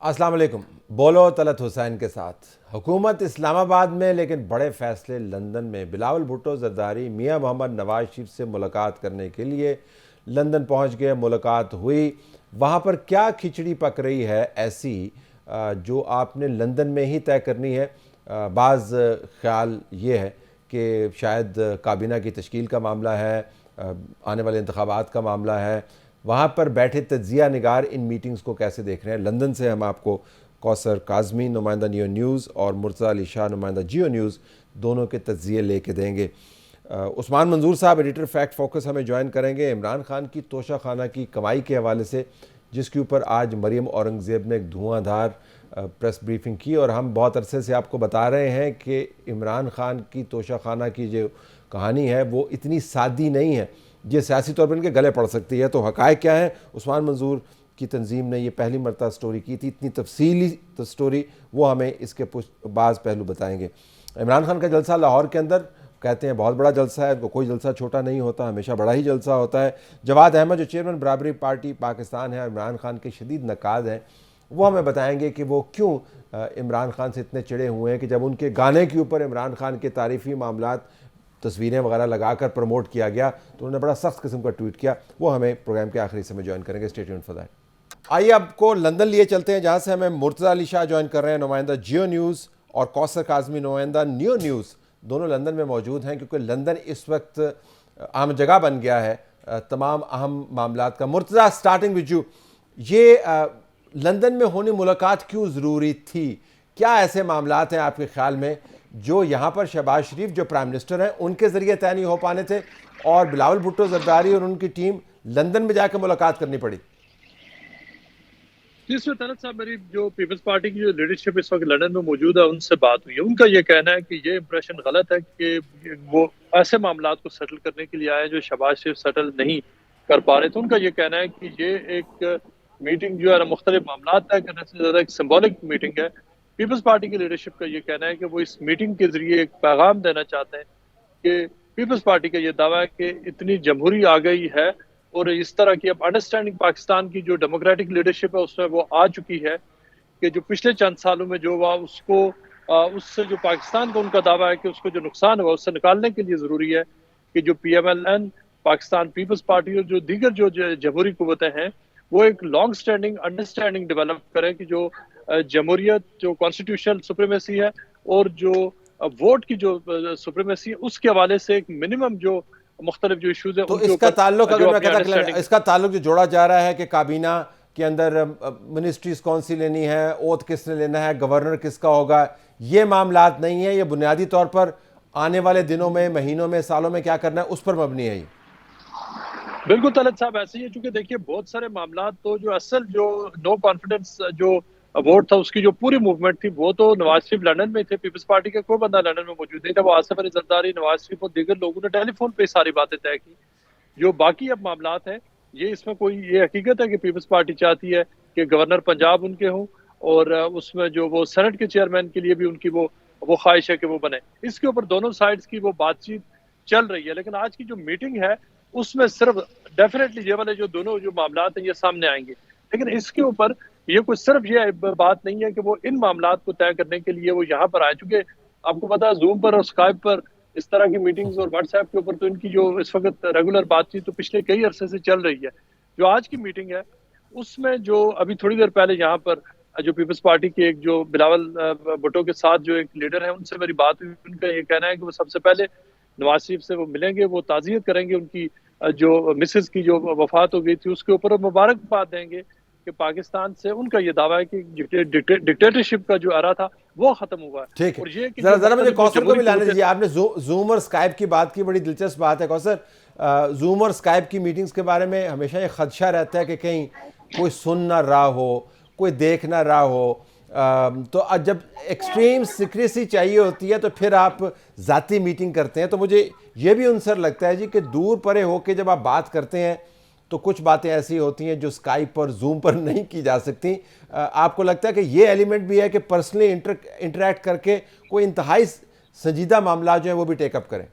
अस्सलाम वालेकुम। बोलो तलत हुसैन के साथ हुकूमत इस्लामाबाद में, लेकिन बड़े फैसले लंदन में। बिलावल भुट्टो जरदारी मियां मोहम्मद नवाज शरीफ से मुलाकात करने के लिए लंदन पहुंच गए। मुलाकात हुई, वहां पर क्या खिचड़ी पक रही है ऐसी जो आपने लंदन में ही तय करनी है। बाज़ ख्याल ये है कि शायद काबीना की तश्कील का मामला है, आने वाले इंतखाबात का मामला है। वहाँ पर बैठे तज्जिया निगार इन मीटिंग्स को कैसे देख रहे हैं। लंदन से हम आपको कौसर काज़मी नुमाइंदा नियो न्यूज़ और मुर्तज़ा अली शाह नुमाइंदा जियो न्यूज़ दोनों के तज्जिए लेके देंगे। उस्मान मंजूर साहब एडिटर फैक्ट फोकस हमें ज्वाइन करेंगे इमरान खान की तोशा खाना की कमाई के हवाले से, जिसके ऊपर आज मरियम औरंगज़ेब ने एक धुआंधार प्रेस ब्रीफिंग की। और हम बहुत अरसे से आपको बता रहे हैं कि इमरान खान की तोशा खाना की जो कहानी है वो इतनी सादी नहीं है, ये सियासी तौर पर इनके गले पड़ सकती है। तो हक़ाइक़ क्या है, उस्मान मंजूर की तंजीम ने ये पहली मरतबा स्टोरी की थी, इतनी तफसीली स्टोरी, वो हमें इसके बाज़ पहलू बताएंगे। इमरान खान का जलसा लाहौर के अंदर, कहते हैं बहुत बड़ा जलसा है, उनको कोई जलसा छोटा नहीं होता, हमेशा बड़ा ही जलसा होता है। जवाद अहमद जो चेयरमैन बराबरी पार्टी पाकिस्तान है, इमरान खान के शदीद नकाद हैं, वो हमें बताएंगे कि वो क्यों इमरान खान से इतने चिड़े हुए हैं कि जब उनके गाने के ऊपर इमरान खान के तारीफ़ी मामलात तस्वीरें वगैरह लगाकर प्रमोट किया गया तो उन्होंने बड़ा सख्त किस्म का ट्वीट किया। वो हमें प्रोग्राम के आखिरी समय ज्वाइन करेंगे। Stay tuned for that. आइए आपको लंदन लिए चलते हैं, जहां से हमें मुर्तज़ा अली शाह ज्वाइन कर रहे हैं, नुमाइंदा जियो न्यूज़, और कौसर काज़मी नुमाइंदा नियो न्यूज़, दोनों लंदन में मौजूद हैं क्योंकि लंदन इस वक्त अहम जगह बन गया है तमाम अहम मामलात का। मुर्तज़ा, स्टार्टिंग विद यू, ये लंदन में होने मुलाकात क्यों ज़रूरी थी? क्या ऐसे मामलात हैं आपके ख्याल में जो यहाँ पर शहबाज शरीफ जो प्राइम मिनिस्टर हैं उनके ज़रिए तय नहीं हो पाने थे और बिलावल भुट्टो जरदारी और उनकी टीम लंदन में जाकर मुलाकात करनी पड़ी? जिसमें तलत साहब, मेरी जो पीपल्स पार्टी की जो लीडरशिप इस वक्त लंदन में मौजूद है उनसे बात हुई है। उनका ये कहना है कि ये इंप्रेशन गलत है कि वो ऐसे मामलात को सेटल करने के लिए आए जो शहबाज शरीफ सेटल नहीं कर पा रहे। तो उनका ये कहना है कि ये एक मीटिंग जो है ना मुख्तलिफ मामला तय करने से ज़्यादा एक सिम्बॉलिक मीटिंग है। पीपल्स पार्टी की लीडरशिप का ये कहना है कि वो इस मीटिंग के जरिए एक पैगाम देना चाहते हैं कि पीपल्स पार्टी का ये दावा है कि इतनी जमहूरी आ गई है और इस तरह की अब अंडरस्टैंडिंग पाकिस्तान की जो डेमोक्रेटिक लीडरशिप है उसमें वो आ चुकी है कि जो पिछले चंद सालों में जो हुआ उसको उससे जो पाकिस्तान का उनका दावा है कि उसको जो नुकसान हुआ उससे निकालने के लिए ज़रूरी है कि जो PMLN, पाकिस्तान पीपल्स पार्टी और जो दीगर जो जमहूरी कुव्वतें हैं वो एक लॉन्ग स्टैंडिंग अंडरस्टैंडिंग डेवलप करें कि जो जमहूरियत, जो कॉन्स्टिट्यूशनल सुप्रीमेसी है और जो वोट की जो सुप्रीमेसी है, उसके हवाले से एक मिनिमम जो मुख्तलिफ जो इशूज है तो उनके इसका ऊपर ताल्लुक, अगर जो मैं अपनी कहता अंडरस्टैंडिंग। इसका ताल्लुक जो जोड़ा जा रहा है कि काबीना के अंदर मिनिस्ट्रीज कौन सी लेनी है, ओथ किसने लेना है, गवर्नर किसका होगा, ये मामलात नहीं है। ये बुनियादी तौर पर आने वाले दिनों में, महीनों में, सालों में क्या करना है उस पर मबनी है। बिल्कुल तलत साहब, ऐसे ही है। चूंकि देखिए बहुत सारे मामला तो जो असल जो नो कॉन्फिडेंस जो वोट था उसकी जो पूरी मूवमेंट थी वो तो नवाज शरीफ लंदन में थे। पीपल्स पार्टी का कोई बंदा लंदन में मौजूद नहीं था। वो आसिफ अली जरदारी, नवाज शरीफ और दीगर लोगों ने टेलीफोन पे सारी बातें तय की। जो बाकी अब मामलात हैं, ये इसमें कोई ये हकीकत है कि पीपल्स पार्टी चाहती है कि गवर्नर पंजाब उनके हों और उसमें जो वो सेनेट के चेयरमैन के लिए भी उनकी वो ख्वाहिश है कि वो बने। इसके ऊपर दोनों साइड्स की वो बातचीत चल रही है। लेकिन आज की जो मीटिंग है उसमें सिर्फ डेफिनेटली ये वाले जो दोनों जो मामलात हैं ये सामने आएंगे। लेकिन इसके ऊपर ये कोई सिर्फ ये बात नहीं है कि वो इन मामलात को तय करने के लिए वो यहाँ पर आए। चूंकि आपको पता है जूम पर और स्काइप पर इस तरह की मीटिंग्स और व्हाट्सएप के ऊपर तो इनकी जो इस वक्त रेगुलर बातचीत तो पिछले कई अरसे से चल रही है। जो आज की मीटिंग है उसमें जो अभी थोड़ी देर पहले यहाँ पर जो पीपल्स पार्टी के एक जो बिलावल भुट्टो के साथ जो एक लीडर है उनसे मेरी बात हुई। उनका ये कहना है कि वो सबसे पहले नवाज शरीफ से वो मिलेंगे, वो ताज़ियत करेंगे उनकी जो मिसेस की जो वफात हो गई थी उसके ऊपर, और मुबारकबाद देंगे कि पाकिस्तान से उनका ये दावा है कि डिक्टेटरशिप का जो एरा था वो खत्म हुआ है। ठीक है, और ये कि जरा जो जरा मुझे मुख्तलिफ जो कौसर को जमहूरी भी लाने कुव्वतें। दीजिए। आपने जूम और स्काइप की बात की, बड़ी दिलचस्प बात है कौसर। जूम और स्काइप की मीटिंग्स के बारे में हमेशा ये खदशा रहता है कि कहीं कोई सुन ना रहा हो, कोई देख ना रहा हो। तो जब एक्सट्रीम सीक्रेसी चाहिए होती है तो फिर आप ज़ाती मीटिंग करते हैं। तो मुझे ये भी अनसर लगता है जी कि दूर परे होके जब आप बात करते हैं तो कुछ बातें ऐसी होती हैं जो स्काइप पर, जूम पर नहीं की जा सकती। आपको लगता है कि ये एलिमेंट भी है कि पर्सनली इंटरेक्ट करके कोई इंतहाई संजीदा मामला जो है वो भी टेकअप करें?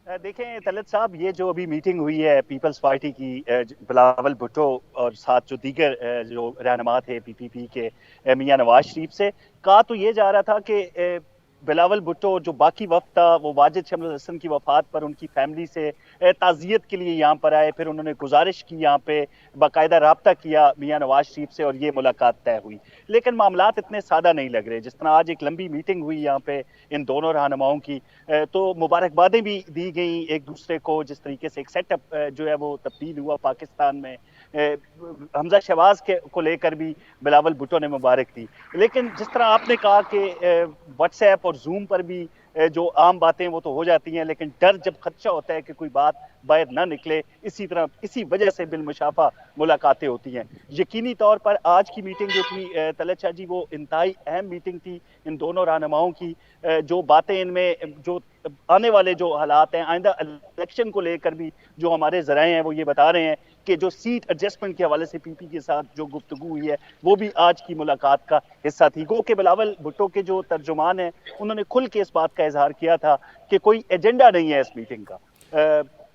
देखें तलत साहब, ये जो अभी मीटिंग हुई है पीपल्स पार्टी की, बिलावल भुट्टो और साथ जो दीगर जो रहनुमा थे पीपीपी के, मियां नवाज शरीफ से कहा तो ये जा रहा था कि बिलावल भुट्टो और जो बाकी वफ्द था वो वाजिद शमस हसन की वफात पर उनकी फैमिली से ताज़ियत के लिए यहाँ पर आए। फिर उन्होंने गुजारिश की, यहाँ पे बाकायदा रब्ता किया मियां नवाज शरीफ से और ये मुलाकात तय हुई। लेकिन मामलात इतने सादा नहीं लग रहे। जिस तरह आज एक लंबी मीटिंग हुई यहाँ पे इन दोनों रहनुमाओं की, तो मुबारकबादें भी दी गई एक दूसरे को। जिस तरीके से एक सेटअप जो है वो तब्दील हुआ पाकिस्तान में, हमजा शहबाज के को लेकर भी बिलावल भुट्टो ने मुबारक दी। लेकिन जिस तरह आपने कहा कि व्हाट्सएप और जूम पर भी जो आम बातें वो तो हो जाती हैं, लेकिन डर जब खदशा होता है कि कोई बात बाहर ना निकले, इसी तरह इसी वजह से बिलमुशाफा मुलाकातें होती हैं। यकीनी तौर पर आज की मीटिंग जो थी तलत शाह जी, वो इंतहाई अहम मीटिंग थी इन दोनों रहनुमाओं की। जो बातें इनमें जो आने वाले जो हालात हैं, आइंदा इलेक्शन को लेकर भी जो हमारे ज़राए हैं वो ये बता रहे हैं कि जो सीट एडजस्टमेंट के हवाले से पीपी के साथ जो गुफ्तगू हुई है वो भी आज की मुलाकात का हिस्सा थी। गो के बिलावल भुट्टो के जो तर्जुमान हैं उन्होंने खुल के इस बात का इजहार किया था कि कोई एजेंडा नहीं है इस मीटिंग का,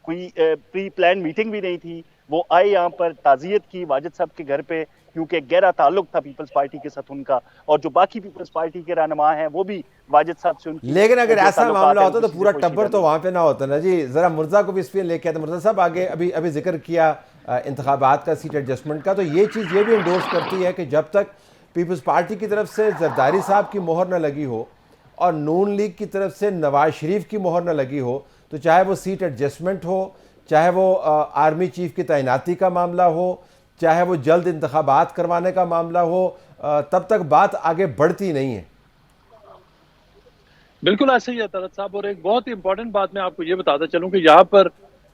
कोई प्री प्लान मीटिंग भी नहीं थी। वो आए यहाँ पर, ताज़ियत की वाजिद साहब के घर पे, क्योंकि गहरा ताल्लुक था पीपल्स पार्टी के साथ उनका, और जो बाकी पीपल्स पार्टी के रहनुमा हैं वो भी वाजिद साहब से उनकी। लेकिन अगर ऐसा मामला होता तो पूरा टब्बर तो वहाँ पे ना होता ना जी। ज़रा मुर्जा को भी इस पर लेके आते। मुर्जा साहब आगे अभी अभी जिक्र किया इंतखाबात का, सीट एडजस्टमेंट का, तो ये चीज़ ये भी इंडोर्स करती है कि जब तक पीपल्स पार्टी की तरफ से जरदारी साहब की मोहर न लगी हो और नून लीग की तरफ से नवाज शरीफ की मोहर न लगी हो, तो चाहे वो सीट एडजस्टमेंट हो, चाहे वो आर्मी चीफ की तैनाती का मामला हो, चाहे वो जल्द इंतखाबात करवाने का मामला हो, तब तक बात आगे बढ़ती नहीं है। बिल्कुल ऐसे ही है तलत साहब। और एक बहुत ही इंपॉर्टेंट बात मैं आपको ये बताता चलूं कि यहाँ पर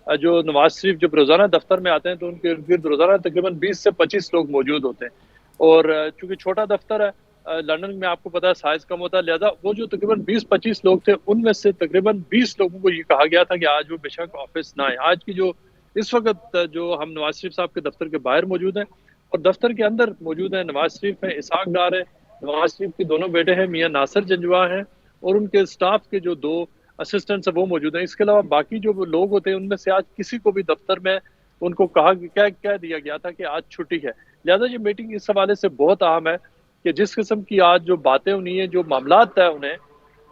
जो नवाज शरीफ जब रोजाना दफ्तर में आते हैं तो उनके इर्द गिर्द रोजाना तकरीबन 20 से 25 लोग मौजूद होते हैं। और चूंकि छोटा दफ्तर है, लंदन में आपको पता है साइज कम होता है, लिहाजा वो जो तकरीबन 20-25 लोग थे उनमें से तकरीबन 20 लोगों को ये कहा गया था कि आज वो बेशक ऑफिस ना आए। आज की जो इस वक्त जो हम नवाज शरीफ साहब के दफ्तर के बाहर मौजूद हैं और दफ्तर के अंदर मौजूद है, नवाज शरीफ है, इसहाक डार है, नवाज शरीफ के दोनों बेटे हैं, मियां नासिर जंजवा हैं, और उनके स्टाफ के जो 2 असिस्टेंट्स है वो मौजूद हैं। इसके अलावा बाकी जो लोग होते हैं उनमें से आज किसी को भी दफ्तर में उनको कह दिया गया था कि आज छुट्टी है। लिहाजा ये मीटिंग इस हवाले से बहुत अहम है कि जिस किस्म की आज जो बातें हुई हैं, जो मामला तय उन्हें,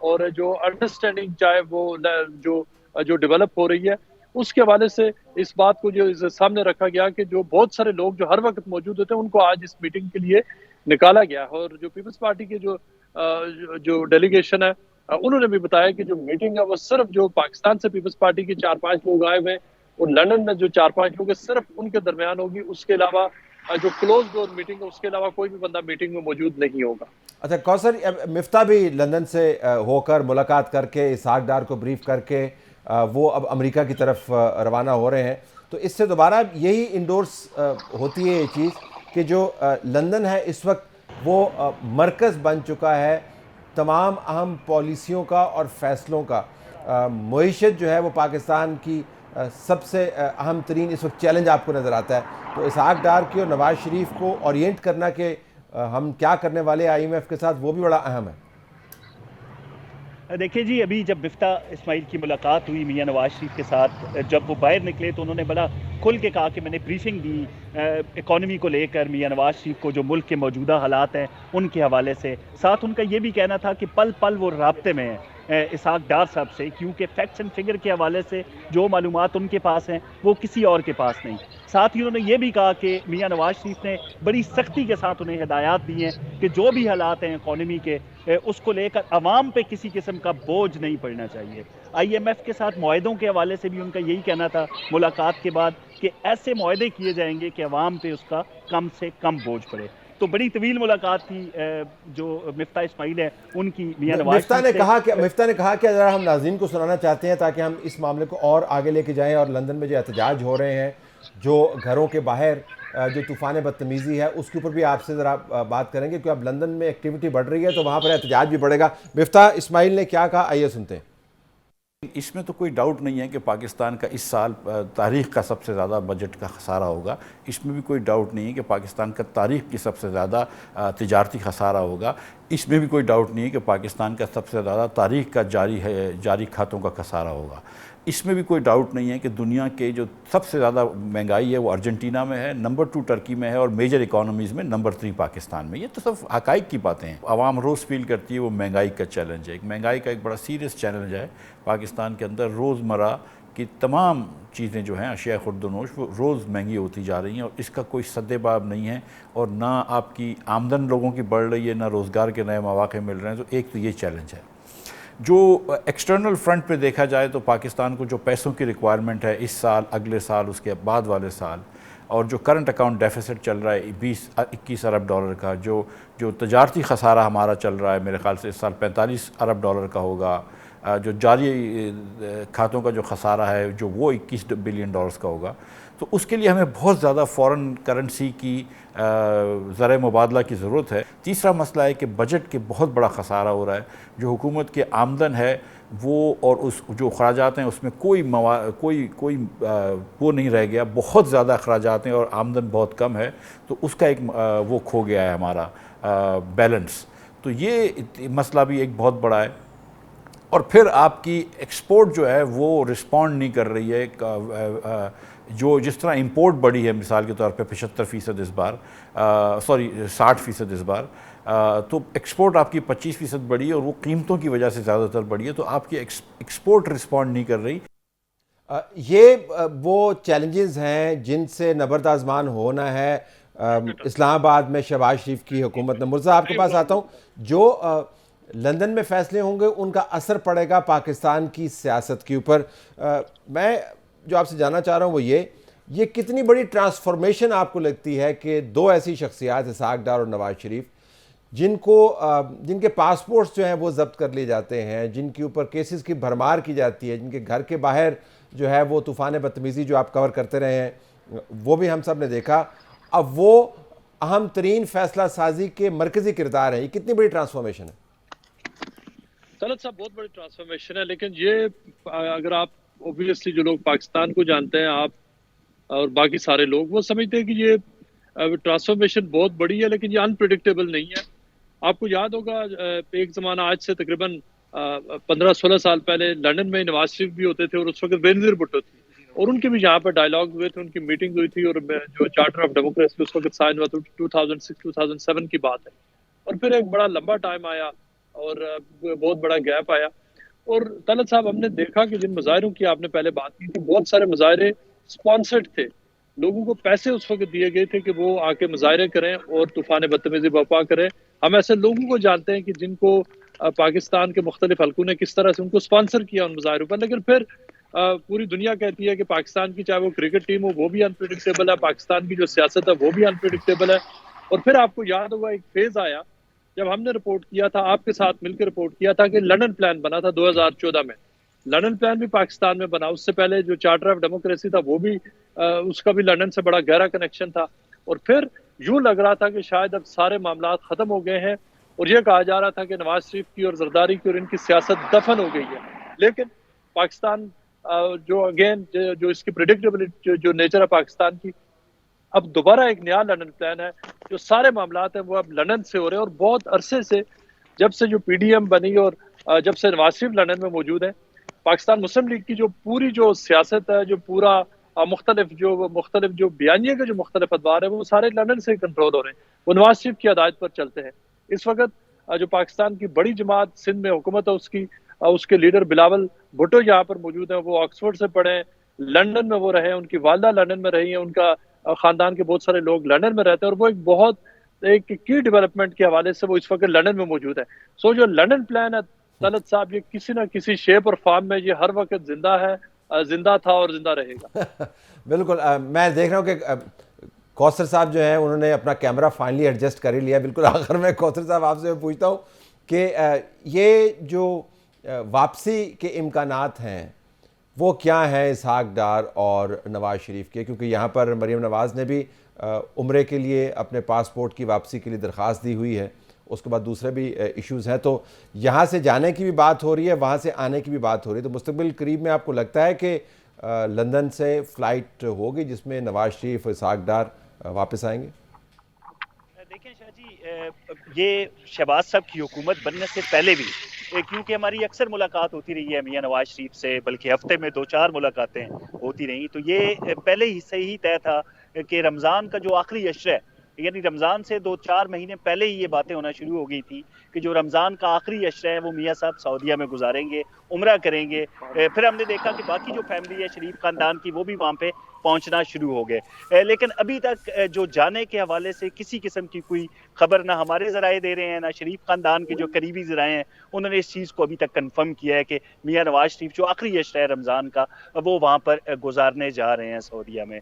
और जो अंडरस्टैंडिंग चाहे वो जो डेवलप हो रही है, उसके हवाले से इस बात को जो सामने रखा गया कि जो बहुत सारे लोग जो हर वक्त मौजूद होते हैं उनको आज इस मीटिंग के लिए निकाला गया। और जो पीपल्स पार्टी के जो डेलीगेशन है, उन्होंने भी बताया कि जो मीटिंग है वो सिर्फ जो पाकिस्तान से पीपल्स पार्टी के 4-5 लोग आए हुए और लंदन में जो 4-5 लोग हैं सिर्फ उनके दरमियान होगी। उसके अलावा जो क्लोज डोर मीटिंग है उसके अलावा कोई भी बंदा मीटिंग में मौजूद नहीं होगा। अच्छा कौसर, मिफ्ता भी लंदन से होकर मुलाकात करके इसहाक डार को ब्रीफ करके वो अब अमेरिका की तरफ रवाना हो रहे हैं, तो इससे दोबारा यही इंडोर्स होती है ये चीज़ कि जो लंदन है इस वक्त वो मरकज़ बन चुका है तमाम अहम पॉलिसियों का और फैसलों का। मईशत जो है वो पाकिस्तान की सबसे अहम तरीन इस वक्त चैलेंज आपको नज़र आता है। तो इसहाक डार की और नवाज शरीफ को ओरिएंट करना कि हम क्या करने वाले IMF के साथ, वो भी बड़ा अहम है। देखिए जी, अभी जब मिफ्ता इस्माइल की मुलाकात हुई मियां नवाज शरीफ के साथ, जब वो बाहर निकले तो उन्होंने बड़ा खुल के कहा कि मैंने ब्रीफिंग दी इकॉनमी को लेकर मियां नवाज शरीफ को, जो मुल्क के मौजूदा हालात हैं उनके हवाले से। साथ उनका ये भी कहना था कि पल पल वो राब्ते में हैं इसहाक डार साहब से, क्योंकि फैक्ट्स एंड फिगर के हवाले से जो मालूमात उनके पास हैं वो किसी और के पास नहीं। साथ ही उन्होंने ये भी कहा कि मियां नवाज शरीफ ने बड़ी सख्ती के साथ उन्हें हिदायत दी हैं कि जो भी हालात हैं इकॉनमी के, उसको लेकर अवाम पे किसी किस्म का बोझ नहीं पड़ना चाहिए। IMF के साथ मुआहदों के हवाले से भी उनका यही कहना था मुलाकात के बाद कि ऐसे मुआहदे किए जाएंगे कि अवाम पे उसका कम से कम बोझ पड़े। तो बड़ी तवील मुलाकात थी जो मिफ्ता इस्माइल है उनकी मियां नवाज। मिफ्ता ने कहा कि अगर हम नाज़रीन को सुनाना चाहते हैं ताकि हम इस मामले को और आगे लेके जाएं, और लंदन में जो एहतजाज हो रहे हैं, जो घरों के बाहर जो तूफ़ान बदतमीज़ी है, उसके ऊपर भी आपसे ज़रा बात करेंगे क्योंकि अब लंदन में एक्टिविटी बढ़ रही है तो वहाँ पर एहतजाज भी बढ़ेगा। मिफ्ता इस्माइल ने क्या कहा, आइए सुनते हैं। इसमें तो कोई डाउट नहीं है कि पाकिस्तान का इस साल तारीख़ का सबसे ज़्यादा बजट का खसारा होगा। इसमें भी कोई डाउट नहीं है कि पाकिस्तान का तारीख़ की सबसे ज़्यादा तिजारती खसारा होगा। इसमें भी कोई डाउट नहीं है कि पाकिस्तान का सबसे ज़्यादा तारीख़ का जारी खातों का खसारा होगा। इसमें भी कोई डाउट नहीं है कि दुनिया के जो सबसे ज़्यादा महंगाई है वो अर्जेंटीना में है, नंबर 2 टर्की में है और मेजर इकोनॉमीज़ में नंबर 3 पाकिस्तान में। ये तो सब हकाइक की बातें हैं। आवाम रोज़ फील करती है वो महंगाई का चैलेंज है। महंगाई का एक बड़ा सीरियस चैलेंज है पाकिस्तान के अंदर। रोज़मर्रा की तमाम चीज़ें जो हैं अशिया खुर्दनोश वो रोज़ महंगी होती जा रही हैं और इसका कोई सद्देबाब नहीं है। और ना आपकी आमदन लोगों की बढ़ रही है, ना रोज़गार के नए मौके मिल रहे हैं। तो एक तो ये चैलेंज है। जो एक्सटर्नल फ्रंट पे देखा जाए तो पाकिस्तान को जो पैसों की रिक्वायरमेंट है इस साल, अगले साल, उसके बाद वाले साल, और जो करंट अकाउंट डेफिसिट चल रहा है 20-21 अरब डॉलर का, जो तजारती खसारा हमारा चल रहा है मेरे ख्याल से इस साल 45 अरब डॉलर का होगा, जो जारी खातों का जो खसारा है जो वो 21 बिलियन डॉलर्स का होगा। तो उसके लिए हमें बहुत ज़्यादा फ़ॉरेन करेंसी की ज़र मुबादला की ज़रूरत है। तीसरा मसला है कि बजट के बहुत बड़ा खसारा हो रहा है। जो हुकूमत के आमदन है वो और उस जो अखराजात हैं उसमें कोई वो नहीं रह गया। बहुत ज़्यादा अखराजात हैं और आमदन बहुत कम है। तो उसका एक वो खो गया है हमारा बैलेंस। तो ये मसला भी एक बहुत बड़ा है। और फिर आपकी एक्सपोर्ट जो है वो रिस्पॉन्ड नहीं कर रही है। जो जिस तरह इंपोर्ट बढ़ी है मिसाल के तौर पे 75% इस बार, 60% इस बार, तो एक्सपोर्ट आपकी 25% बढ़ी है और वो कीमतों की वजह से ज़्यादातर बढ़ी है। तो आपकी एक्सपोर्ट रिस्पॉन्ड नहीं कर रही। ये वो चैलेंजेस हैं जिनसे नबर्द आजमान होना है इस्लामाबाद में शहबाज शरीफ की हुकूमत ने। मुर्जा आपके पास आता हूँ, जो लंदन में फैसले होंगे उनका असर पड़ेगा पाकिस्तान की सियासत के ऊपर। मैं जो आपसे जानना चाह रहा हूँ वो ये कितनी बड़ी ट्रांसफॉर्मेशन आपको लगती है कि दो ऐसी शख्सियात, इसहाक डार और नवाज शरीफ, जिनके पासपोर्ट्स जो हैं वो जब्त कर लिए जाते हैं, जिनके ऊपर केसेस की भरमार की जाती है, जिनके घर के बाहर जो है वो तूफ़ान बदतमीज़ी जो आप कवर करते रहे हैं वो भी हम सब ने देखा, अब वो अहम तरीन फैसला साजी के मरकज़ी किरदार हैं। ये कितनी बड़ी ट्रांसफॉर्मेशन है? तलत साहब, बहुत बड़ी ट्रांसफॉर्मेशन है। लेकिन ये अगर आप ओबियसली जो लोग पाकिस्तान को जानते हैं, आप और बाकी सारे लोग, वो समझते हैं कि ये ट्रांसफॉर्मेशन बहुत बड़ी है, लेकिन ये अनप्रिडिक्टेबल नहीं है। आपको याद होगा एक ज़माना आज से तकरीबन 15-16 साल पहले लंदन में नवाज शरीफ भी होते थे और उस वक्त बेनज़ीर भुट्टो थी और उनके भी यहाँ पर डायलॉग हुए थे, उनकी मीटिंग हुई थी और जो चार्टर ऑफ डेमोक्रेसी उस वक्त साइन हुआ था 2006-2007 की बात है। और फिर एक बड़ा लंबा टाइम आया और बहुत बड़ा गैप आया। और तलत साहब, हमने देखा कि जिन मुजाहिरों की आपने पहले बात की थी, बहुत सारे मुजाहिरे स्पॉन्सर्ड थे। लोगों को पैसे उस वक्त दिए गए थे कि वो आके मुजाहिरे करें और तूफान बदतमीजी बर्पा करें। हम ऐसे लोगों को जानते हैं कि जिनको पाकिस्तान के मुख्तलिफ हल्कों ने किस तरह से उनको स्पॉन्सर किया उन मुजाहिरों पर। लेकिन फिर पूरी दुनिया कहती है कि पाकिस्तान की चाहे वो क्रिकेट टीम हो वो भी अनप्रिडिक्टेबल है, पाकिस्तान की जो सियासत है वो भी अनप्रिडिक्टेबल है। और फिर आपको याद होगा एक फेज आया जब हमने रिपोर्ट किया था, आपके साथ मिलकर रिपोर्ट किया था कि लंदन प्लान बना था 2014 में। लंदन प्लान भी पाकिस्तान में बना। उससे पहले जो चार्टर ऑफ डेमोक्रेसी था वो भी उसका भी लंदन से बड़ा गहरा कनेक्शन था। और फिर यूं लग रहा था कि शायद अब सारे मामला खत्म हो गए हैं और यह कहा जा रहा था कि नवाज शरीफ की और जरदारी की और इनकी सियासत दफन हो गई है। लेकिन पाकिस्तान जो अगेन जो इसकी प्रेडिक्टेबिलिटी जो नेचर है पाकिस्तान की, अब दोबारा एक नया लंदन प्लान है। जो सारे मामलात हैं वो अब लंदन से हो रहे हैं। और बहुत अरसे से, जब से जो पीडीएम बनी और जब से नवाज शरीफ लंदन में मौजूद है, पाकिस्तान मुस्लिम लीग की जो पूरी जो सियासत है, जो पूरा मुख्तलिफ जो बयानिए के जो मुख्तलिफ अदवार है, वो सारे लंदन से कंट्रोल हो रहे हैं। वो नवाज शरीफ की हदायत पर चलते हैं। इस वक्त जो पाकिस्तान की बड़ी जमात सिंध में हुकूमत है, उसके लीडर बिलावल भुट्टो यहाँ पर मौजूद हैं। वो ऑक्सफोर्ड से पढ़े हैं, लंदन में वो रहे हैं, उनकी वालदा लंदन में रही है, उनका खानदान के बहुत सारे लोग लंदन में रहते हैं और वो एक की डेवलपमेंट के हवाले से वो इस वक्त लंदन में मौजूद है। सो जो लंदन प्लान है तलत साहब, ये किसी ना किसी शेप और फॉर्म में ये हर वक्त जिंदा है, जिंदा था और जिंदा रहेगा। बिल्कुल। मैं देख रहा हूँ कि कौसर साहब जो है उन्होंने अपना कैमरा फाइनली एडजस्ट कर ही लिया। बिल्कुल आखिर में कौसर साहब आपसे मैं पूछता हूँ कि ये जो वापसी के इम्कानात हैं वो क्या हैं इसहाक डार और नवाज शरीफ के? क्योंकि यहाँ पर मरीम नवाज़ ने भी उम्रे के लिए अपने पासपोर्ट की वापसी के लिए दरख्वास्त दी हुई है। उसके बाद दूसरे भी इश्यूज़ हैं। तो यहाँ से जाने की भी बात हो रही है, वहाँ से आने की भी बात हो रही है। तो मुस्तकबिल करीब में आपको लगता है कि लंदन से फ़्लाइट होगी जिसमें नवाज शरीफ, इसहाक डार वापस आएंगे? देखें शाह जी, ये शहबाज साहब की हुकूमत बनने से पहले भी क्योंकि हमारी अक्सर मुलाकात होती रही है मियां नवाज शरीफ से, बल्कि हफ्ते में 2-4 मुलाकातें होती रही, तो ये पहले ही से ही तय था कि रमज़ान का जो आखिरी अशरा है, यानी रमज़ान से 2-4 महीने पहले ही ये बातें होना शुरू हो गई थी कि जो रमज़ान का आखिरी अशरा है वो मियां साहब सऊदीया में गुजारेंगे, उम्रा करेंगे। फिर हमने देखा कि बाकी जो फैमिली है शरीफ खानदान की, वो भी वहाँ पे पहुंचना शुरू हो गए, लेकिन अभी तक जो जाने के हवाले से किसी किस्म की कोई खबर ना हमारे ज़राए दे रहे हैं, ना शरीफ खानदान के जो करीबी ज़राए हैं उन्होंने इस चीज़ को अभी तक कंफर्म किया है कि मियां नवाज शरीफ जो आखिरी अशरा है रमज़ान का वो वहाँ पर गुजारने जा रहे हैं सऊदीया में।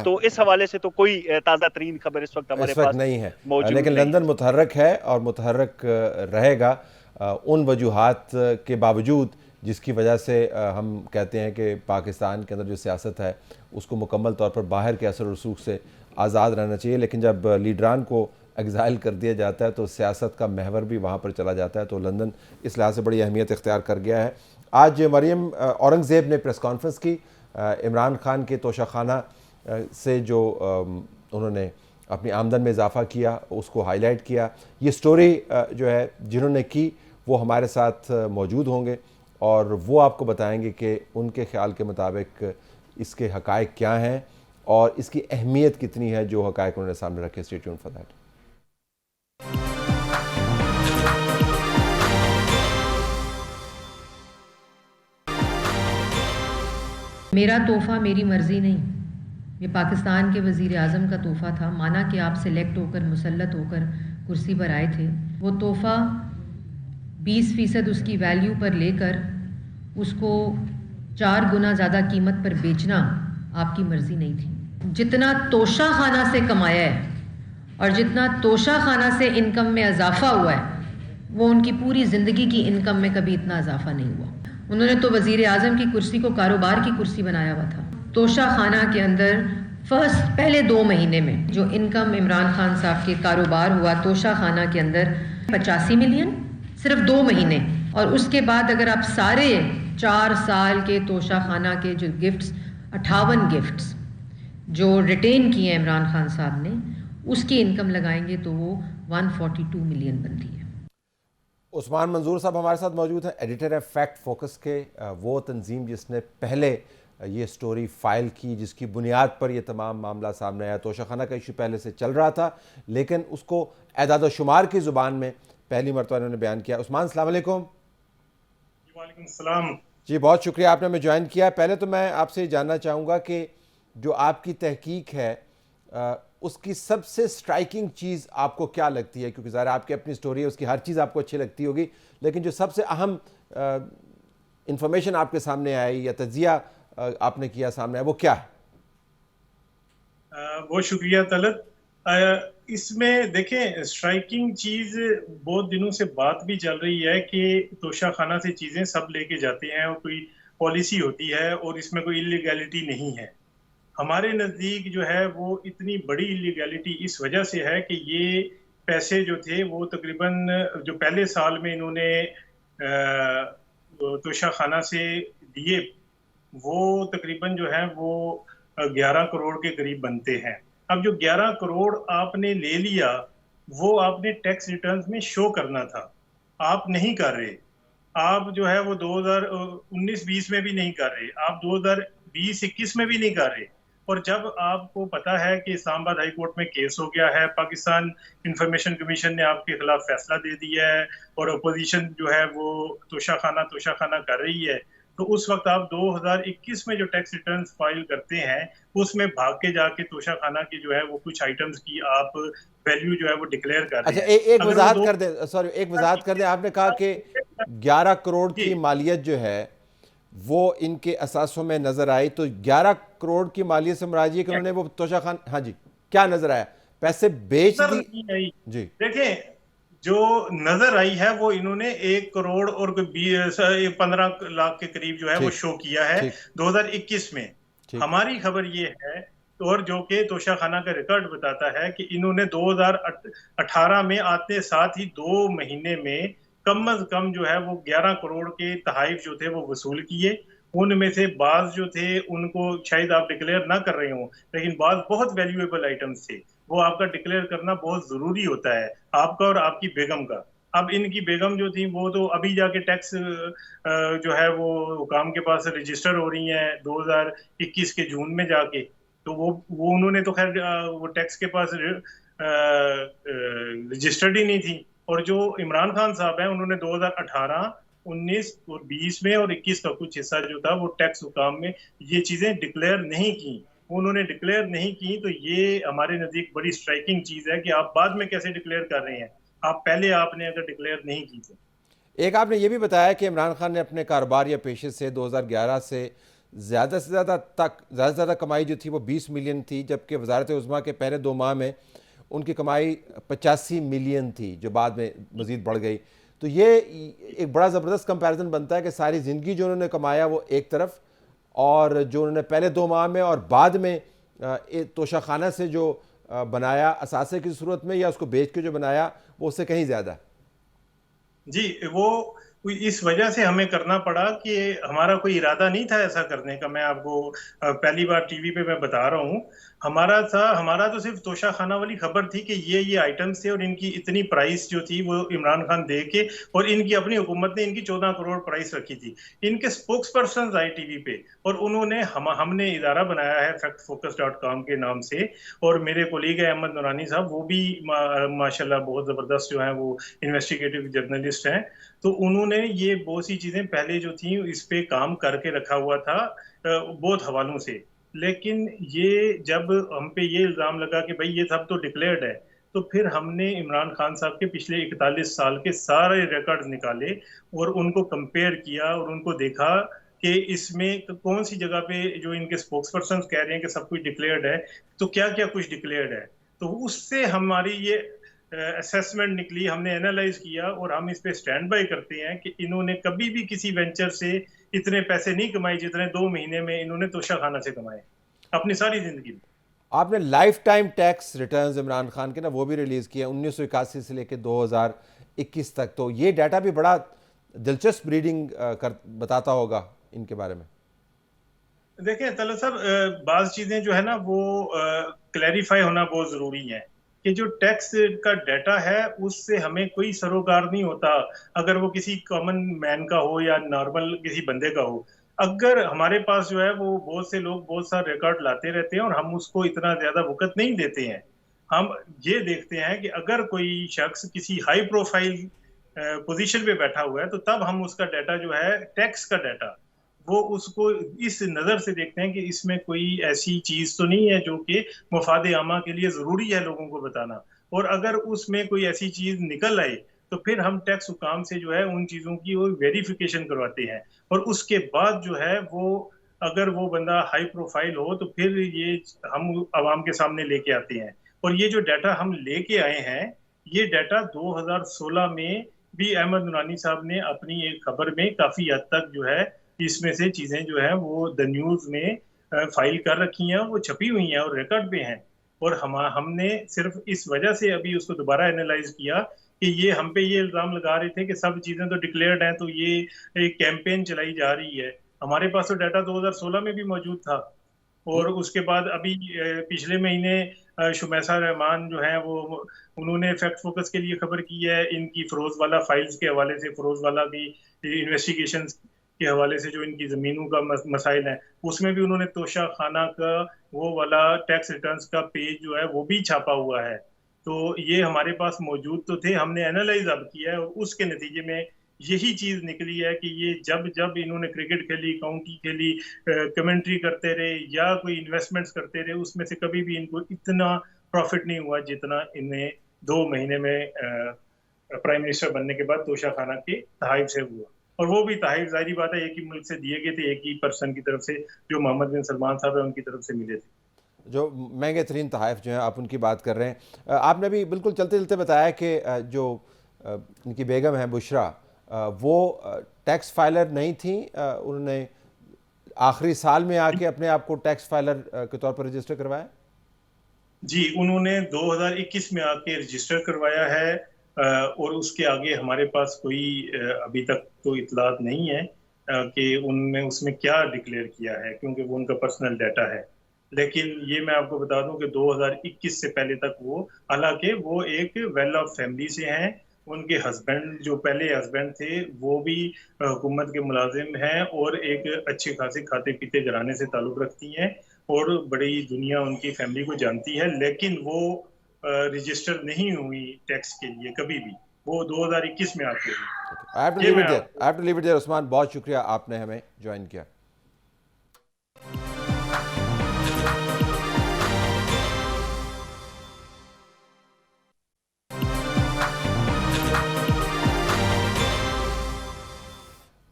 तो इस हवाले से तो कोई ताज़ा तरीन खबर इस वक्त हमारे पास नहीं है, मौजूद लेकिन नहीं। लंदन मुतहर्रक है और मुतहर्रक रहेगा उन वजूहात के बावजूद जिसकी वजह से हम कहते हैं कि पाकिस्तान के अंदर जो सियासत है उसको मुकम्मल तौर पर बाहर के असर रसूख से आज़ाद रहना चाहिए, लेकिन जब लीडरान को एग्ज़ाइल कर दिया जाता है तो सियासत का महवर भी वहाँ पर चला जाता है। तो लंदन इस लिहाज से बड़ी अहमियत इख्तियार कर गया है। आज मरियम औरंगज़ेब ने प्रेस कॉन्फ्रेंस की, इमरान खान के तोशाखाना से जो उन्होंने अपनी आमदन में इजाफ़ा किया उसको हाईलाइट किया। ये स्टोरी जो है जिन्होंने की वो हमारे साथ मौजूद होंगे और वो आपको बताएंगे कि उनके ख्याल के मुताबिक इसके हक़ाइक़ क्या हैं और इसकी अहमियत कितनी है जो हक़ाइक़ उन्होंने सामने रखे। Stay tuned for that. मेरा तोहफ़ा मेरी मर्ज़ी नहीं, ये पाकिस्तान के वज़ीर आज़म का तोहफ़ा था। माना कि आप सिलेक्ट होकर मुसल्लत होकर कुर्सी पर आए थे, वो तोहफ़ा 20% उसकी वैल्यू पर लेकर उसको 4 गुना ज़्यादा कीमत पर बेचना आपकी मर्ज़ी नहीं थी। जितना तोशा खाना से कमाया है और जितना तोशा खाना से इनकम में इजाफ़ा हुआ है वो उनकी पूरी ज़िंदगी की इनकम में कभी इतना इजाफ़ा नहीं हुआ। उन्होंने तो वज़ीर आज़म की कुर्सी को कारोबार की कुर्सी बनाया हुआ था। तोशा खाना के अंदर पहले 2 महीने में जो इनकम इमरान खान साहब के कारोबार हुआ तोशा खाना के अंदर 85 मिलियन सिर्फ 2 महीने, और उसके बाद अगर आप सारे 4 साल के तोशा खाना के जो गिफ्ट्स 58 गिफ्ट्स जो रिटेन किए इमरान खान साहब ने उसकी इनकम लगाएंगे तो वो 142 मिलियन बनती है। उस्मान मंजूर साहब हमारे साथ मौजूद हैं, एडिटर है फैक्ट फोकस के, वो तंजीम जिसने पहले ये स्टोरी फाइल की जिसकी बुनियाद पर ये तमाम मामला सामने आया। तोशाखाना का इशू पहले से चल रहा था लेकिन उसको एदाद शुमार की ज़ुबान में पहली मरतबा इन्होंने बयान किया। उस्मान अस्सलाम वालेकुम। वालेकुम सलाम जी, बहुत शुक्रिया आपने हमें ज्वाइन किया। पहले तो मैं आपसे जानना चाहूँगा कि जो आपकी तहकीक है उसकी सबसे स्ट्राइकिंग चीज़ आपको क्या लगती है, क्योंकि ज़रा आपकी अपनी स्टोरी है, उसकी हर चीज़ आपको अच्छी लगती होगी, लेकिन जो सबसे अहम इंफॉर्मेशन आपके सामने आई या तजिया आपने किया सामने आया वो क्या है? बहुत शुक्रिया तलत। इसमें देखें स्ट्राइकिंग चीज़ बहुत दिनों से बात भी चल रही है कि तोशा खाना से चीज़ें सब लेके जाते हैं और कोई पॉलिसी होती है और इसमें कोई इलीगैलिटी नहीं है। हमारे नज़दीक जो है वो इतनी बड़ी इलीगैलिटी इस वजह से है कि ये पैसे जो थे वो तकरीबन जो पहले साल में इन्होंने तोशा खाना से दिए वो तकरीबन जो है वो 11 करोड़ के करीब बनते हैं। अब जो 11 करोड़ आपने ले लिया वो आपने टैक्स रिटर्न्स में शो करना था, आप नहीं कर रहे। आप जो है वो 2019-20 में भी नहीं कर रहे, आप 2020-21 में भी नहीं कर रहे। और जब आपको पता है कि इस्लामाबाद हाई कोर्ट में केस हो गया है, पाकिस्तान इंफॉर्मेशन कमीशन ने आपके खिलाफ फैसला दे दिया है और अपोजिशन जो है वो तोशा खाना कर रही है, तो उस वक्त आप 2021 में जो टैक्स रिटर्न्स फाइल करते हैं उसमें भाग के जाके तोशा खाना की जो है वो कुछ आइटम्स की आप वैल्यू जो है वो डिक्लेयर कर रहे हैं। अच्छा, एक वजाहत कर दें, सॉरी एक वजाहत कर दें। आपने कहा कि 11 करोड़ की मालियत जो है वो इनके असासों में नजर आई, तो 11 करोड़ की मालियत से मुराद है कि उन्होंने वो तोशा खान, हाँ जी, क्या नजर आया? पैसे बेच दी? जी देखें, जो नजर आई है वो इन्होंने 1 करोड़ और 15 लाख के करीब जो है वो शो किया है 2021 में। हमारी खबर ये है और जो कि तोशा खाना का रिकॉर्ड बताता है कि इन्होंने 2018 में आते साथ ही 2 महीने में कम अज कम जो है वो 11 करोड़ के तहाइफ जो थे वो वसूल किए। उनमें से बाज जो थे उनको शायद आप डिक्लेयर ना कर रहे हो, लेकिन बाज बहुत वैल्यूएबल आइटम्स थे, वो आपका डिक्लेयर करना बहुत जरूरी होता है, आपका और आपकी बेगम का। अब इनकी बेगम जो थी वो तो अभी जाके टैक्स जो है वो हुकाम के पास रजिस्टर हो रही हैं 2021 के जून में जाके। तो वो उन्होंने तो खैर वो टैक्स के पास रजिस्टर्ड ही नहीं थी। और जो इमरान खान साहब हैं उन्होंने 2018, 19 और 20 में और 21 का कुछ हिस्सा जो था वो टैक्स हुकाम में ये चीजें डिक्लेयर नहीं की। उन्होंने डिक्लेयर नहीं की, तो ये हमारे नजदीक बड़ी स्ट्राइकिंग चीज है कि आप बाद में कैसे डिक्लेयर कर रहे हैं, आप पहले आपने अगर डिक्लेयर नहीं की तो। एक आपने ये भी बताया कि इमरान खान ने अपने कारोबार या पेशे से 2011 से ज़्यादा कमाई जो थी वो 20 मिलियन थी, जबकि वजारत उज़्मा के पहले 2 माह में उनकी कमाई 85 मिलियन थी, जो बाद में मज़ीद बढ़ गई। तो ये एक बड़ा ज़बरदस्त कंपैरिजन बनता है कि सारी ज़िंदगी जो उन्होंने कमाया वो एक तरफ, और जो उन्होंने पहले 2 माह में और बाद में तोशाखाना से जो बनाया असासे की सूरत में या उसको बेच के जो बनाया, वो उससे कहीं ज़्यादा। जी, वो इस वजह से हमें करना पड़ा कि हमारा कोई इरादा नहीं था ऐसा करने का। मैं आपको पहली बार टीवी पे मैं बता रहा हूँ, हमारा तो सिर्फ तोशा खाना वाली खबर थी कि ये आइटम्स थे और इनकी इतनी प्राइस जो थी वो इमरान खान दे के, और इनकी अपनी हुकूमत ने इनकी 14 करोड़ प्राइस रखी थी। इनके स्पोक्स पर्सन आए टीवी पे और उन्होंने हमने इदारा बनाया है factfocus.com के नाम से, और मेरे कोलीग है अहमद नूरानी साहब, वो भी माशाल्लाह बहुत जबरदस्त जो है वो इन्वेस्टिगेटिव जर्नलिस्ट हैं। तो उन्होंने ये बहुत सी चीजें पहले जो थी इस पे काम करके रखा हुआ था बहुत हवालों से। लेकिन ये जब हम पे ये इल्जाम लगा कि भाई ये सब तो डिक्लेयर्ड है, तो फिर हमने इमरान खान साहब के पिछले 41 साल के सारे रिकॉर्ड्स निकाले और उनको कंपेयर किया और उनको देखा कि इसमें कौन सी जगह पे जो इनके स्पोक्स पर्सन कह रहे हैं कि सब कुछ डिक्लेयर्ड है, तो क्या क्या कुछ डिक्लेयर्ड है। तो उससे हमारी ये असेसमेंट निकली, हमने एनालाइज किया और हम इस पे स्टैंड बाय करते हैं कि इन्होंने कभी भी किसी वेंचर से इतने पैसे नहीं कमाए जितने 2 महीने में इन्होंने तोशा खाना से कमाए अपनी सारी जिंदगी में। आपने life time tax returns Imran Khan के ना वो भी रिलीज़ किया 1981 से लेकर 2021 तक। तो ये डाटा भी बड़ा दिलचस्प रीडिंग बताता होगा इनके बारे में। देखिए तलत साहब, बाज़ चीजें जो है ना वो क्लैरिफाई होना बहुत जरूरी है कि जो टैक्स का डाटा है उससे हमें कोई सरोकार नहीं होता, अगर वो किसी कॉमन मैन का हो या नॉर्मल किसी बंदे का हो। अगर हमारे पास जो है वो बहुत से लोग बहुत सारे रिकॉर्ड लाते रहते हैं और हम उसको इतना ज्यादा वक़्त नहीं देते हैं। हम ये देखते हैं कि अगर कोई शख्स किसी हाई प्रोफाइल पोजीशन पे बैठा हुआ है तो तब हम उसका डाटा जो है टैक्स का डाटा वो उसको इस नजर से देखते हैं कि इसमें कोई ऐसी चीज तो नहीं है जो कि मफाद आमा के लिए जरूरी है लोगों को बताना। और अगर उसमें कोई ऐसी चीज निकल आए तो फिर हम टैक्स हुकाम से जो है उन चीजों की वो वेरिफिकेशन करवाते हैं, और उसके बाद जो है वो अगर वो बंदा हाई प्रोफाइल हो तो फिर ये हम आवाम के सामने लेके आते हैं। और ये जो डाटा हम लेके आए हैं, ये डाटा 2016 में भी अहमद नूरानी साहब ने अपनी एक खबर में काफी हद तक जो है इसमें से चीजें जो है वो द न्यूज में फाइल कर रखी हैं, वो छपी हुई हैं और रिकॉर्ड पे हैं। और हमने सिर्फ इस वजह से अभी उसको दोबारा एनालाइज किया कि ये हम पे ये इल्जाम लगा रहे थे कि सब चीजें तो डिक्लेयर्ड हैं, तो ये एक कैंपेन चलाई जा रही है। हमारे पास तो डाटा 2016 में भी मौजूद था। और उसके बाद अभी पिछले महीने शुमैसा रहमान जो है वो उन्होंने फैक्ट फोकस के लिए खबर की है इनकी फिरोजवाला फाइल्स के हवाले से, फिरोजवाला की इन्वेस्टिगेशन के हवाले से जो इनकी जमीनों का मसाइल है, उसमें भी उन्होंने तोशा खाना का वो वाला टैक्स रिटर्न्स का पेज जो है वो भी छापा हुआ है। तो ये हमारे पास मौजूद तो थे, हमने एनालाइज अब किया है और उसके नतीजे में यही चीज निकली है कि ये जब इन्होंने क्रिकेट खेली, काउंटी खेली, कमेंट्री करते रहे या कोई इन्वेस्टमेंट्स करते रहे, उसमें से कभी भी इनको इतना प्रॉफिट नहीं हुआ जितना इन्हें 2 महीने में प्राइम मिनिस्टर बनने के बाद तोशा खाना के तहाइफ से हुआ। और वो भी तहाइफ जाहिर बात है एक ही मुल्क से दिए गए थे, एक ही पर्सन की तरफ से जो मोहम्मद बिन सलमान साहब है उनकी तरफ से मिले थे। जो महंगे तरीन तहाइफ जो हैं आप उनकी बात कर रहे हैं। आपने भी बिल्कुल चलते चलते बताया कि जो इनकी बेगम है बुशरा, वो टैक्स फाइलर नहीं थी, उन्होंने आखिरी साल में आके अपने आप को टैक्स फाइलर के तौर पर रजिस्टर करवाया। जी, उन्होंने 2021 में आके रजिस्टर करवाया है और उसके आगे हमारे पास कोई अभी तक तो इतलात नहीं है कि उनने उसमें क्या डिक्लेयर किया है, क्योंकि वो उनका पर्सनल डाटा है। लेकिन ये मैं आपको बता दूं कि 2021 से पहले तक वो, हालांकि वो एक वेल ऑफ फैमिली से हैं, उनके हस्बैंड जो पहले हस्बैंड थे वो भी हुकूमत के मुलाजिम हैं और एक अच्छे खासे खाते पीते घराने से ताल्लुक रखती हैं और बड़ी दुनिया उनकी फैमिली को जानती है, लेकिन वो रजिस्टर नहीं हुई टैक्स के लिए कभी भी, वो 2021 में आती I have to leave it there Usman, बहुत शुक्रिया आपने हमें ज्वाइन किया।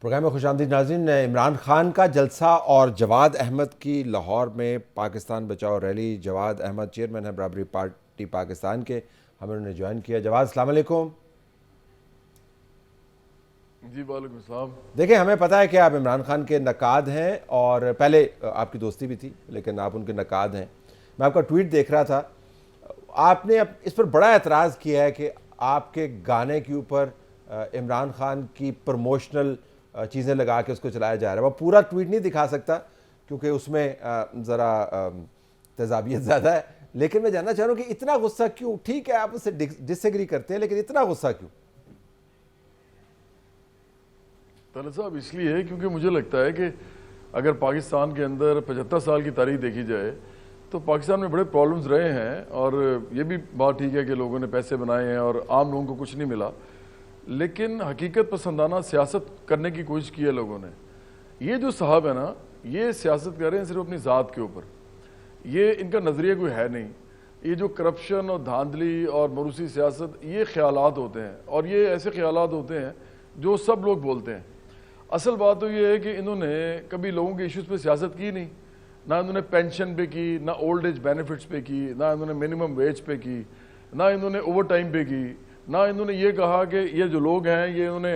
प्रोग्राम में खुशामदीद नाज़रीन। इमरान खान का जलसा और जवाद अहमद की लाहौर में पाकिस्तान बचाओ रैली। जवाद अहमद चेयरमैन है बराबरी पार्टी पाकिस्तान के, हमें उन्होंने ज्वाइन किया। जवाद अस्सलाम वालेकुम। जी वालेकुम सलाम। देखिए, हमें पता है कि आप इमरान खान के नकाद हैं और पहले आपकी दोस्ती भी थी, लेकिन आप उनके नकाद हैं। मैं आपका ट्वीट देख रहा था, आपने अब इस पर बड़ा एतराज़ किया है कि आपके गाने के ऊपर इमरान खान की प्रमोशनल चीज़ें लगा के उसको चलाया जा रहा है। वो पूरा ट्वीट नहीं दिखा सकता क्योंकि उसमें ज़रा तेज़ाबियत ज़्यादा है, लेकिन मैं जानना चाह रहा हूँ कि इतना गुस्सा क्यों? ठीक है, आप उससे डिसएग्री करते हैं, लेकिन इतना गुस्सा क्यों? तलत साहब, इसलिए है क्योंकि मुझे लगता है कि अगर पाकिस्तान के अंदर 75 साल की तारीख देखी जाए तो पाकिस्तान में बड़े प्रॉब्लम्स रहे हैं, और ये भी बात ठीक है कि लोगों ने पैसे बनाए हैं और आम लोगों को कुछ नहीं मिला, लेकिन हकीकत पसंदाना सियासत करने की कोशिश की है लोगों ने। ये जो साहब है ना, ये सियासत कर रहे हैं सिर्फ अपनी ज़ात के ऊपर, ये इनका नज़रिया कोई है नहीं। ये जो करप्शन और धांधली और मरूसी सियासत, ये ख्यालात होते हैं, और ये ऐसे ख्यालात होते हैं जो सब लोग बोलते हैं। असल बात तो ये है कि इन्होंने कभी लोगों के इश्यूज़ पे सियासत की नहीं, ना इन्होंने पेंशन पे की, ना ओल्ड एज बेनिफिट्स पे की, ना इन्होंने मिनिमम वेज पे की, ना इन्होंने ओवर टाइम पे की, ना इन्होंने ये कहा कि ये जो लोग हैं ये इन्होंने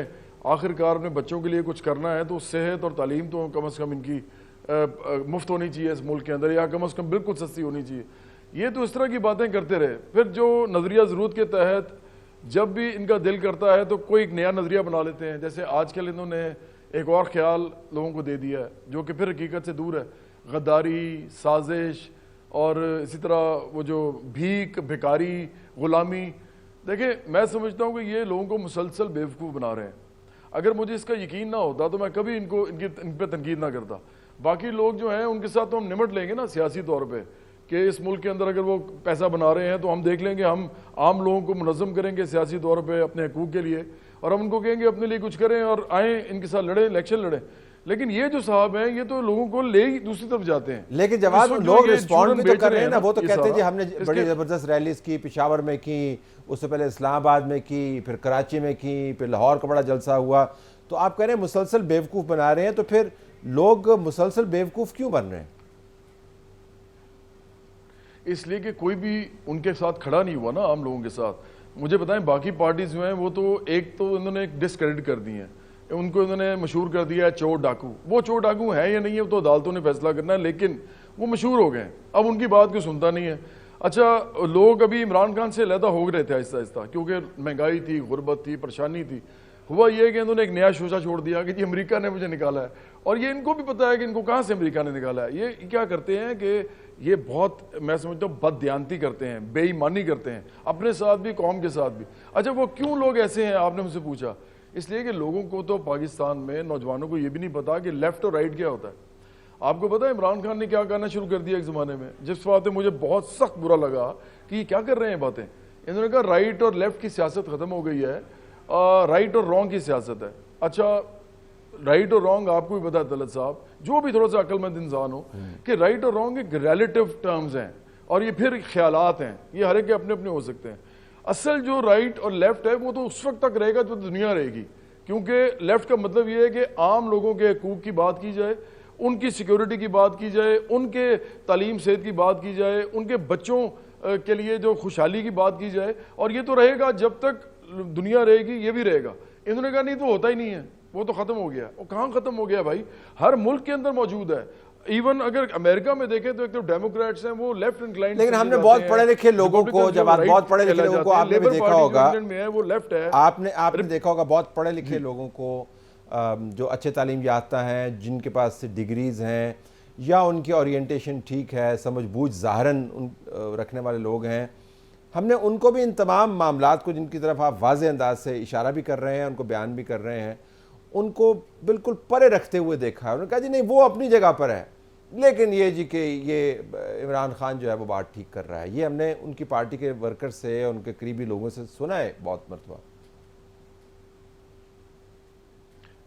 आखिरकार अपने बच्चों के लिए कुछ करना है तो सेहत और तालीम तो कम से कम इनकी मुफ्त होनी चाहिए इस मुल्क के अंदर, या कम से कम बिल्कुल सस्ती होनी चाहिए। ये तो इस तरह की बातें करते रहे। फिर जो नज़रिया ज़रूरत के तहत जब भी इनका दिल करता है तो कोई एक नया नज़रिया बना लेते हैं। जैसे आजकल इन्होंने एक और ख्याल लोगों को दे दिया है जो कि फिर हकीकत से दूर है, गद्दारी, साजिश और इसी तरह वो जो भीख, भिखारी, गुलामी। देखिए, मैं समझता हूँ कि ये लोगों को मुसलसल बेवकूफ़ बना रहे हैं। अगर मुझे इसका यकीन ना होता तो मैं कभी इन पर तनकीद ना करता। बाकी लोग जो हैं उनके साथ तो हम निमट लेंगे ना सियासी तौर पे, कि इस मुल्क के अंदर अगर वो पैसा बना रहे हैं तो हम देख लेंगे, हम आम लोगों को मुनज़्ज़म करेंगे सियासी तौर पे अपने हकूक़ के लिए, और हम उनको कहेंगे अपने लिए कुछ करें और आएँ इनके साथ लड़ें, इलेक्शन लड़ें। लेकिन ये जो साहब हैं ये तो लोगों को ले ही दूसरी तरफ जाते हैं। लेकिन जवाब लोग रिस्पॉन्ड भी तो कर रहे हैं ना, वो तो कहते हैं जी हमने बड़ी ज़बरदस्त रैलीज की, पेशावर में की, उससे पहले इस्लामाबाद में की, फिर कराची में की, फिर लाहौर का बड़ा जलसा हुआ। तो आप कह रहे हैं मुसलसल बेवकूफ़ बना रहे हैं, तो फिर लोग मुसलसल बेवकूफ़ क्यों बन रहे हैं? इसलिए कि कोई भी उनके साथ खड़ा नहीं हुआ ना आम लोगों के साथ। मुझे बताएं, बाकी पार्टीज जो हैं वो तो एक तो इन्होंने डिसक्रेडिट कर दी हैं, उनको इन्होंने मशहूर कर दिया है चोर डाकू। वो चोर डाकू है या नहीं है तो अदालतों ने फैसला करना है, लेकिन वो मशहूर हो गए, अब उनकी बात कोई सुनता नहीं है। अच्छा, लोग अभी इमरान खान से अलहदा हो रहे थे आहिस्ता आहिस्ता, क्योंकि महंगाई थी, गुर्बत थी, परेशानी थी। हुआ ये कि इन्होंने एक नया शोशा छोड़ दिया कि जी अमेरिका ने मुझे निकाला है, और ये इनको भी पता है कि इनको कहाँ से अमेरिका ने निकाला है। ये क्या करते हैं कि ये बहुत, मैं समझता हूँ, बददियानती करते हैं, बेईमानी करते हैं अपने साथ भी, कौम के साथ भी। अच्छा, वो क्यों लोग ऐसे हैं आपने मुझसे पूछा, इसलिए कि लोगों को तो पाकिस्तान में नौजवानों को ये भी नहीं पता कि लेफ्ट और राइट क्या होता है। आपको पता है इमरान खान ने क्या करना शुरू कर दिया एक ज़माने में, जिस बात में मुझे बहुत सख्त बुरा लगा कि ये क्या कर रहे हैं बातें। इन्होंने कहा राइट और लेफ्ट की सियासत ख़त्म हो गई है, राइट और रॉन्ग की सियासत है। अच्छा, राइट और रॉन्ग आपको भी पता है तलत साहब, जो भी थोड़ा सा अक्लमंद इंसान हो, कि राइट और रॉन्ग एक रिलेटिव टर्म्स हैं, और ये फिर ख्यालात हैं, ये हर एक के अपने अपने हो सकते हैं। असल जो राइट और लेफ्ट है वो तो उस वक्त तक रहेगा जो दुनिया रहेगी, क्योंकि लेफ्ट का मतलब ये है कि आम लोगों के हकूक़ की बात की जाए, उनकी सिक्योरिटी की बात की जाए, उनके तालीम सेहत की बात की जाए, उनके बच्चों के लिए जो खुशहाली की बात की जाए, और ये तो रहेगा जब तक दुनिया रहेगी, ये भी रहेगा। इन्होंने कहा नहीं, तो होता ही नहीं है, वो तो ख़त्म हो गया। वो कहाँ ख़त्म हो गया भाई, हर मुल्क के अंदर मौजूद है। इवन अगर अमेरिका में देखें तो एक तो डेमोक्रेट्स हैं वो लेफ्ट इंक्लाइंड, लेकिन हमने बहुत पढ़े लिखे लोगों को, जब आप बहुत पढ़े लिखे लोगों को आपने भी देखा होगा, वो लेफ्ट है, आपने देखा होगा बहुत पढ़े लिखे लोगों को जो अच्छे तालीम याफ्ता हैं, जिनके पास डिग्रीज हैं या उनकी ओरिएंटेशन ठीक है, समझ बूझ ज़ाहरन रखने वाले लोग हैं, हमने उनको भी इन तमाम मामलात को जिनकी तरफ आप वाज़ेह अंदाज से इशारा भी कर रहे हैं, उनको बयान भी कर रहे हैं, उनको बिल्कुल परे रखते हुए देखा है। उन्होंने कहा जी नहीं वो अपनी जगह पर है, लेकिन ये जी कि ये इमरान खान जो है वो बात ठीक कर रहा है। ये हमने उनकी पार्टी के वर्कर से, उनके करीबी लोगों से सुना है बहुत मरतबा।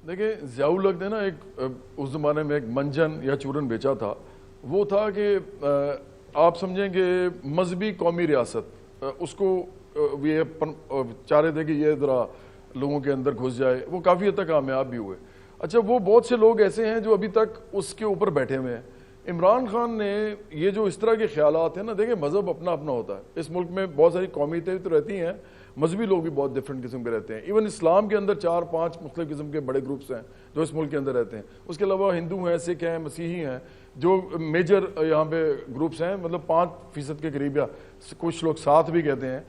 देखिए ज़ियाउल हक ने ना एक उस ज़माने में एक मंजन या चूरन बेचा था। वो था कि आप समझेंगे मजहबी कौमी रियासत उसको ये चाह रहे थे कि ये ज़रा लोगों के अंदर घुस जाए। वो काफ़ी हद तक कामयाब भी हुए। अच्छा, वो बहुत से लोग ऐसे हैं जो अभी तक उसके ऊपर बैठे हुए हैं। इमरान खान ने ये जो इस तरह के ख्यालात हैं ना, देखिए मज़हब अपना अपना होता है। इस मुल्क में बहुत सारी कौमियतें तो रहती हैं, मजहबी लोग भी बहुत डिफरेंट किस्म के रहते हैं। इवन इस्लाम के अंदर 4-5 मुख्तलिफ किस्म के बड़े ग्रुप्स हैं जो इस मुल्क के अंदर रहते हैं। उसके अलावा हिंदू हैं, सिख हैं, मसीही हैं, जो मेजर यहाँ पे ग्रुप्स हैं, मतलब 5% के करीब, या कुछ लोग 7 भी कहते हैं,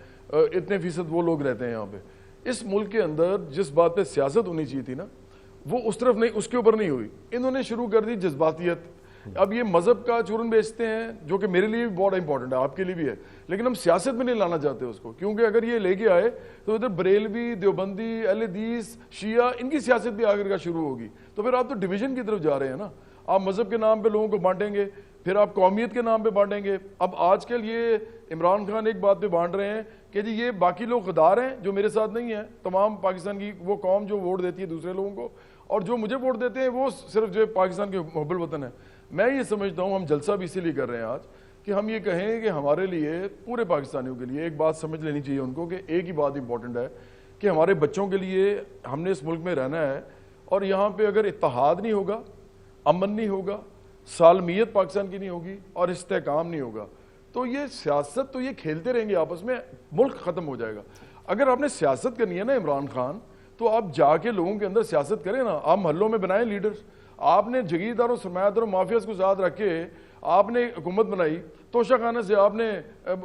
इतने फीसद वो लोग रहते हैं यहाँ पे। इस मुल्क के अंदर जिस बात पे सियासत होनी चाहिए थी ना, वो उस तरफ नहीं, उसके ऊपर नहीं हुई। इन्होंने शुरू कर दी जज्बातियत। अब ये मजहब का चूरन बेचते हैं, जो कि मेरे लिए भी बहुत इंपॉर्टेंट है, आपके लिए भी है, लेकिन हम सियासत में नहीं लाना चाहते उसको, क्योंकि अगर ये लेके आए तो इधर बरेलवी, देवबंदी, अहले हदीस, शिया, इनकी सियासत भी आखिर का शुरू होगी। तो फिर आप तो डिवीजन की तरफ जा रहे हैं ना। आप मजहब के नाम पे लोगों को बांटेंगे, फिर आप कौमियत के नाम पे बांटेंगे। अब आजकल ये इमरान खान एक बात पे बांट रहे हैं कि जी ये बाकी लोग गद्दार हैं जो मेरे साथ नहीं है, तमाम पाकिस्तान की वो कौम जो वोट देती है दूसरे लोगों को, और जो मुझे वोट देते हैं वो सिर्फ जो पाकिस्तान के मुहब्बल वतन है। मैं ये समझता हूँ हम जलसा भी इसीलिए कर रहे हैं आज कि हम ये कहें कि हमारे लिए, पूरे पाकिस्तानियों के लिए एक बात समझ लेनी चाहिए उनको कि एक ही बात इंपॉर्टेंट है कि हमारे बच्चों के लिए हमने इस मुल्क में रहना है, और यहाँ पे अगर इत्तेहाद नहीं होगा, अमन नहीं होगा, सालमियत पाकिस्तान की नहीं होगी और इस्तेहकाम नहीं होगा, तो ये सियासत तो ये खेलते रहेंगे आपस में, मुल्क ख़त्म हो जाएगा। अगर आपने सियासत करनी है ना इमरान खान, तो आप जाके लोगों के अंदर सियासत करें ना। आप महल्लों में बनाएं लीडर्स। आपने जगीरदारों, सरमायादारों, माफियाज को साथ रख के आपने हुकूमत बनाई, तोशा खाना से आपने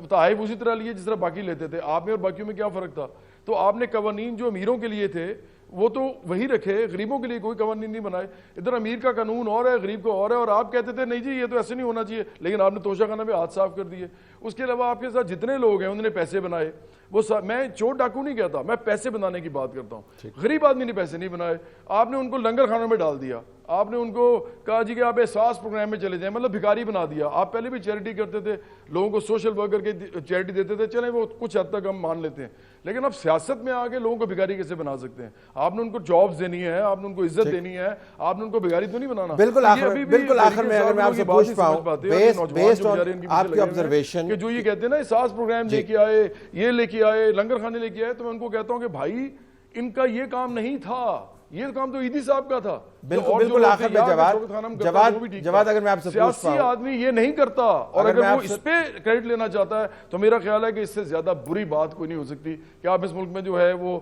तहाइफ उसी तरह लिए जिस तरह बाकी लेते थे। आप में और बाकियों में क्या फ़र्क था? तो आपने कवानीन जो अमीरों के लिए थे वो तो वही रखे, गरीबों के लिए कोई कवानीन नहीं बनाए। इधर अमीर का कानून और है, गरीब का और है, और आप कहते थे नहीं जी ये तो ऐसे नहीं होना चाहिए, लेकिन आपने तोशा खाना में हाथ साफ कर दिए। उसके अलावा आपके साथ जितने लोग हैं उन्होंने पैसे बनाए। वो मैं चोर डाकू नहीं कहता, मैं पैसे बनाने की बात करता हूँ। गरीब आदमी ने पैसे नहीं बनाए, आपने उनको लंगर खानों में डाल दिया। आपने उनको कहा जी कि आप एहसास प्रोग्राम में चले जाएं, मतलब भिखारी बना दिया। आप पहले भी चैरिटी करते थे, लोगों को सोशल वर्कर के चैरिटी देते थे, चलें वो कुछ हद तक हम मान लेते हैं, लेकिन अब सियासत में आके लोगों को भिखारी कैसे बना सकते हैं? आपने उनको जॉब्स देनी है, आपने उनको इज्जत देनी है, आपने उनको भिखारी तो नहीं बनाना। बिल्कुल आखिर में अगर मैं आपसे पूछ पाऊं, बेस्ड ऑन आपकी ऑब्जर्वेशन, कि जो ये कहते हैं ना एहसास प्रोग्राम लेके आए, ये लेके आए, लंगर खाने लेके आए, तो मैं उनको कहता हूं कि भाई इनका ये काम नहीं था, ये काम तो ईदी साहब का था। बिल्कुल आखिर में जवाब अगर मैं आपसे सियासी आदमी ये नहीं करता, और अगर वो इस पे क्रेडिट लेना चाहता है तो मेरा ख्याल है कि इससे ज्यादा बुरी बात कोई नहीं हो सकती कि आप इस मुल्क में जो है वो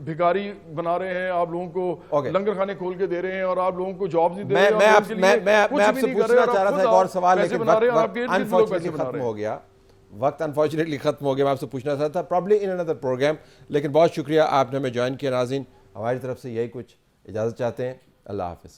भिखारी बना रहे हैं, आप लोगों को लंगर खाने खोल के दे रहे हैं, और आप लोगों को जॉब नहीं दे रहे हैं। मैं आपसे पूछना चाह रहा था एक और सवाल, लेकिन अनफॉर्चुनेटली खत्म हो गया, वक्त अनफॉर्चुनेटली खत्म हो गया। मैं आपसे पूछना चाहता था प्रॉब्ली इन अनदर प्रोग्राम, लेकिन बहुत शुक्रिया आपने हमें ज्वाइन किया। नाज़रीन, हमारी तरफ से यही कुछ इजाज़त चाहते हैं। अल्लाह हाफ़िज़।